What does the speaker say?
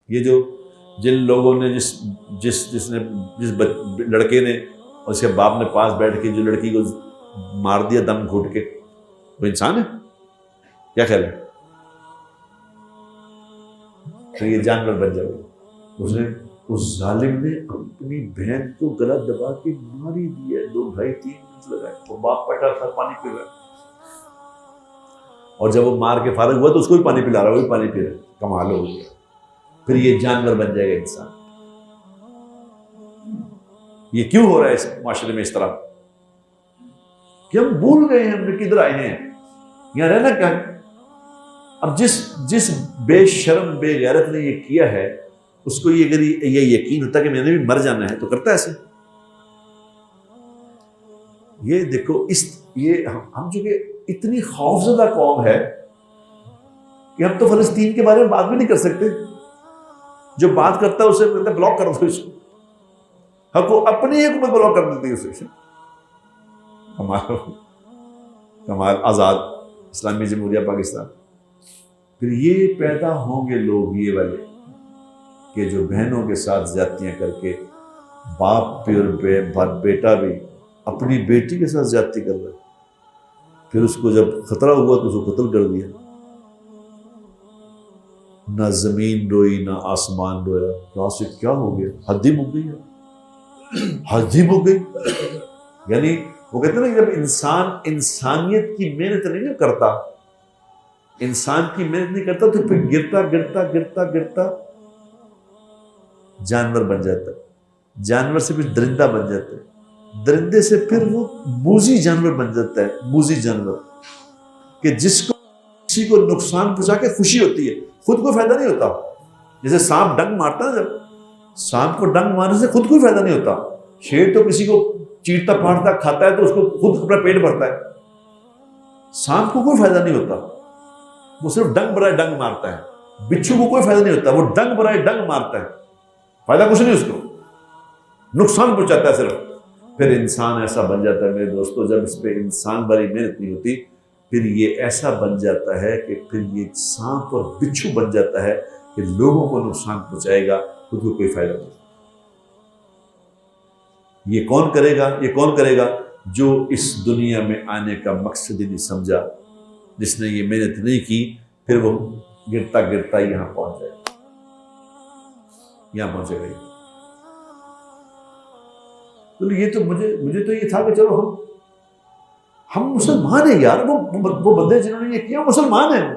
یہ جو جن لوگوں نے جس لڑکے نے اور اس کے باپ نے پاس بیٹھ کے جو لڑکی کو مار دیا دم گھوٹ کے، وہ انسان ہے؟ کیا خیال ہے؟ تو یہ جانور بن جائے گا۔ اس ظالم نے اپنی بہن کو گلا دبا کے ماری دیا، 2 ڈھائی 3 منٹ لگائے، وہ باپ بیٹھا تھا پانی پی رہا، اور جب وہ مار کے فارغ ہوا تو اس کو بھی پانی پلا رہا، وہ بھی پانی پی رہا، کمال ہو گیا۔ پھر یہ جانور بن جائے گا انسان۔ یہ کیوں ہو رہا ہے اس معاشرے میں اس طرح کہ ہم بھول گئے ہیں ہم نے کدھر آئے ہیں، یہاں رہنا کیا ہے۔ اب جس بے شرم بے غیرت نے یہ کیا ہے، اس کو اگر یہ یقین ہوتا کہ میں نے بھی مر جانا ہے تو کرتا ایسے۔ یہ دیکھو یہ ہم جو کہ اتنی خوفزدہ قوم ہے کہ ہم تو فلسطین کے بارے میں بات بھی نہیں کر سکتے، جو بات کرتا ہے اسے کہتے ہیں بلاک کر دو اس کو، اپنی حکومت بلاک کر دیتی ہے اسے۔ کمال آزاد اسلامی جمہوریہ پاکستان۔ پھر یہ پیدا ہوں گے لوگ یہ والے کہ جو بہنوں کے ساتھ زیادتیاں کر کے، باپ بھی اور بیٹا بھی اپنی بیٹی کے ساتھ زیادتی کر رہا ہے، پھر اس کو جب خطرہ ہوا تو اس کو قتل کر دیا۔ نہ زمین روئی نہ آسمان رویا، کہاں سے کیا ہو گیا، حد ہی مک گئی ہے، حد ہی مک گئی۔ یعنی وہ کہتے ہیں نا جب انسان انسانیت کی محنت نہیں کرتا، انسان کی محنت نہیں کرتا تو پھر گرتا گرتا گرتا گرتا جانور بن جاتا ہے، جانور سے پھر درندہ بن جاتا ہے، درندے سے پھر وہ موذی جانور بن جاتا ہے، موذی جانور کہ جس کو کسی کو نقصان پہنچا کے خوشی ہوتی ہے، خود کو فائدہ نہیں ہوتا۔ جیسے سانپ ڈنگ مارتا ہے، جب سانپ کو ڈنگ مارنے سے خود کوئی فائدہ نہیں ہوتا۔ شیر تو کسی کو چیرتا پھاڑتا کھاتا ہے تو اس کو خود اپنا پیٹ بھرتا ہے، سانپ کو کوئی فائدہ نہیں ہوتا، وہ صرف ڈنگ برائے ڈنگ مارتا ہے۔ بچھو کو کوئی فائدہ نہیں ہوتا، وہ ڈنگ برائے ڈنگ مارتا ہے، فائدہ کچھ نہیں اس کو، نقصان پہنچاتا ہے صرف۔ پھر انسان ایسا بن جاتا ہے میرے دوستو، جب اس پہ انسان بڑی محنت نہیں ہوتی، پھر یہ ایسا بن جاتا ہے کہ پھر یہ سانپ اور بچھو بن جاتا ہے کہ لوگوں کو نقصان پہنچائے گا، خود کو کوئی فائدہ نہیں۔ یہ کون کرے گا؟ یہ کون کرے گا؟ جو اس دنیا میں آنے کا مقصد ہی نہیں سمجھا، جس نے یہ محنت نہیں کی، پھر وہ گرتا گرتا یہاں پہنچ جائے گا، یہاں پہنچے گا۔ تو یہ تو مجھے تو یہ تھا کہ چلو ہم مسلمان ہیں یار، وہ بندے جنہوں نے یہ کیا مسلمان ہیں،